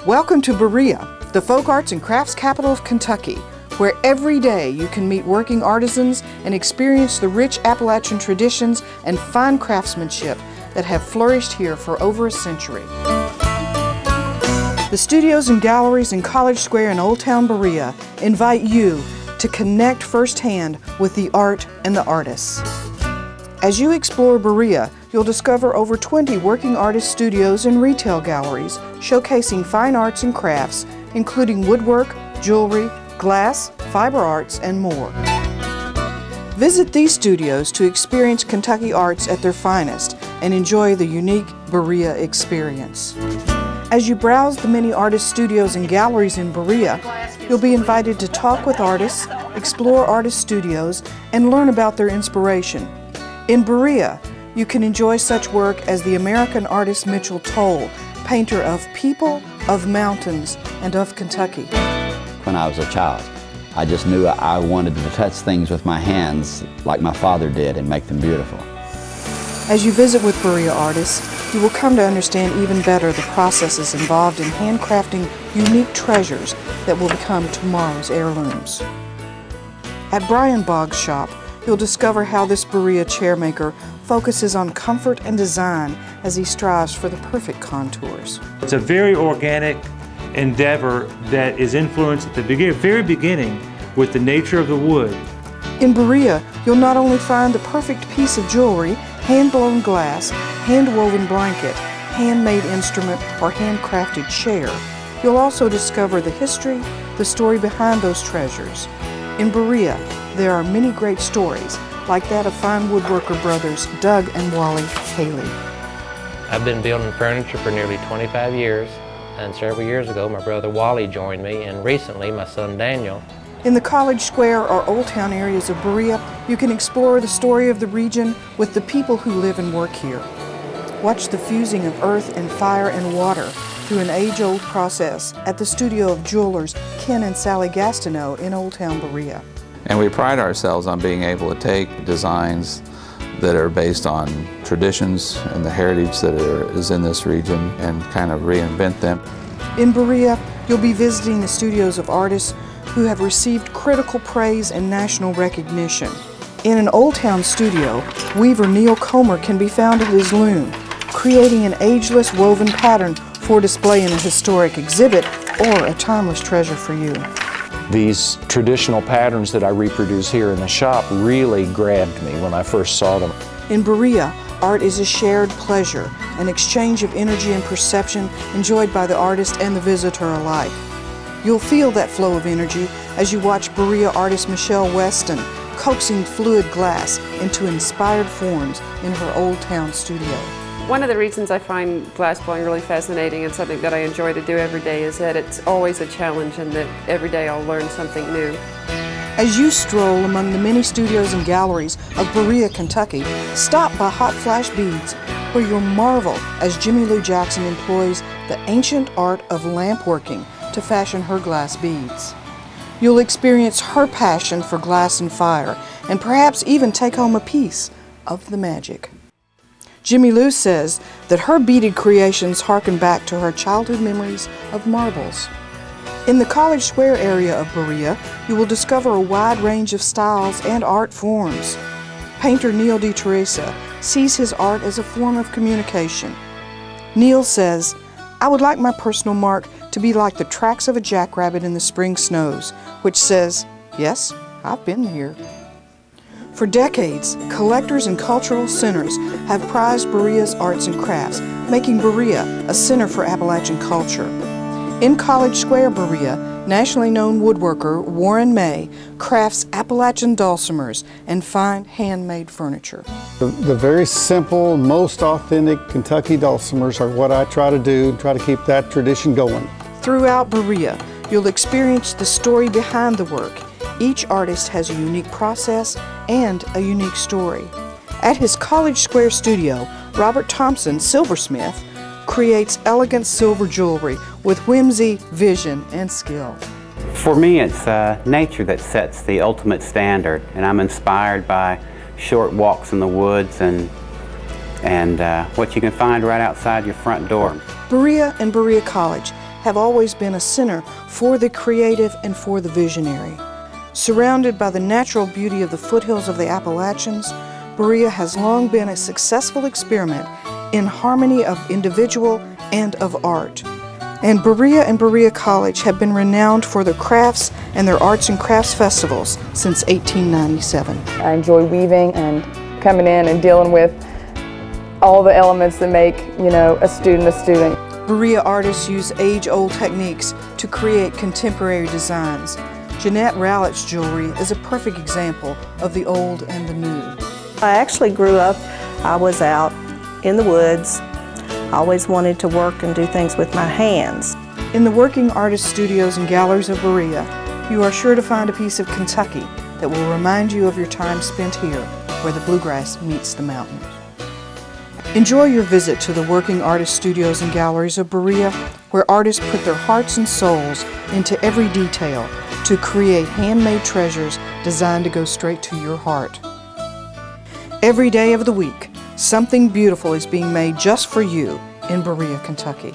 Welcome to Berea, the folk arts and crafts capital of Kentucky, where every day you can meet working artisans and experience the rich Appalachian traditions and fine craftsmanship that have flourished here for over a century. The studios and galleries in College Square in Old Town Berea invite you to connect firsthand with the art and the artists. As you explore Berea, you'll discover over 20 working artist studios and retail galleries showcasing fine arts and crafts, including woodwork, jewelry, glass, fiber arts, and more. Visit these studios to experience Kentucky arts at their finest and enjoy the unique Berea experience. As you browse the many artist studios and galleries in Berea, you'll be invited to talk with artists, explore artist studios, and learn about their inspiration. In Berea, you can enjoy such work as the American artist Mitchell Toll, painter of people, of mountains, and of Kentucky. When I was a child, I just knew I wanted to touch things with my hands like my father did and make them beautiful. As you visit with Berea artists, you will come to understand even better the processes involved in handcrafting unique treasures that will become tomorrow's heirlooms. At Brian Boggs' shop, you'll discover how this Berea chairmaker focuses on comfort and design as he strives for the perfect contours. It's a very organic endeavor that is influenced at the very beginning with the nature of the wood. In Berea, you'll not only find the perfect piece of jewelry, hand-blown glass, hand-woven blanket, handmade instrument, or handcrafted chair, you'll also discover the history, the story behind those treasures. In Berea, there are many great stories, like that of fine woodworker brothers Doug and Wally Haley. I've been building furniture for nearly 25 years, and several years ago my brother Wally joined me, and recently my son Daniel. In the College Square or Old Town areas of Berea, you can explore the story of the region with the people who live and work here. Watch the fusing of earth and fire and water through an age-old process at the studio of jewelers Ken and Sally Gastineau in Old Town Berea. And we pride ourselves on being able to take designs that are based on traditions and the heritage that is in this region and kind of reinvent them. In Berea, you'll be visiting the studios of artists who have received critical praise and national recognition. In an Old Town studio, weaver Neil Comer can be found at his loom, creating an ageless woven pattern for display in a historic exhibit or a timeless treasure for you. These traditional patterns that I reproduce here in the shop really grabbed me when I first saw them. In Berea, art is a shared pleasure, an exchange of energy and perception enjoyed by the artist and the visitor alike. You'll feel that flow of energy as you watch Berea artist Michelle Weston coaxing fluid glass into inspired forms in her Old Town studio. One of the reasons I find glass blowing really fascinating and something that I enjoy to do every day is that it's always a challenge and that every day I'll learn something new. As you stroll among the many studios and galleries of Berea, Kentucky, stop by Hot Flash Beads, where you'll marvel as Jimmy Lou Jackson employs the ancient art of lamp working to fashion her glass beads. You'll experience her passion for glass and fire, and perhaps even take home a piece of the magic. Jimmy Lou says that her beaded creations harken back to her childhood memories of marbles. In the College Square area of Berea, you will discover a wide range of styles and art forms. Painter Neil DeTeresa sees his art as a form of communication. Neil says, "I would like my personal mark to be like the tracks of a jackrabbit in the spring snows, which says, 'Yes, I've been here.'" For decades, collectors and cultural centers have prized Berea's arts and crafts, making Berea a center for Appalachian culture. In College Square, Berea, nationally known woodworker Warren May crafts Appalachian dulcimers and fine handmade furniture. The very simple, most authentic Kentucky dulcimers are what I try to do, try to keep that tradition going. Throughout Berea, you'll experience the story behind the work. Each artist has a unique process and a unique story. At his College Square studio, Robert Thompson, silversmith, creates elegant silver jewelry with whimsy, vision, and skill. For me, it's nature that sets the ultimate standard, and I'm inspired by short walks in the woods and what you can find right outside your front door. Berea and Berea College have always been a center for the creative and for the visionary. Surrounded by the natural beauty of the foothills of the Appalachians, Berea has long been a successful experiment in harmony of individual and of art. And Berea College have been renowned for their crafts and their arts and crafts festivals since 1897. I enjoy weaving and coming in and dealing with all the elements that make, a student a student. Berea artists use age-old techniques to create contemporary designs. Jeanette Rowlett's jewelry is a perfect example of the old and the new. I actually grew up, I was out in the woods. I always wanted to work and do things with my hands. In the working artist studios and galleries of Berea, you are sure to find a piece of Kentucky that will remind you of your time spent here, where the bluegrass meets the mountains. Enjoy your visit to the working artist studios and galleries of Berea, where artists put their hearts and souls into every detail to create handmade treasures designed to go straight to your heart. Every day of the week, something beautiful is being made just for you in Berea, Kentucky.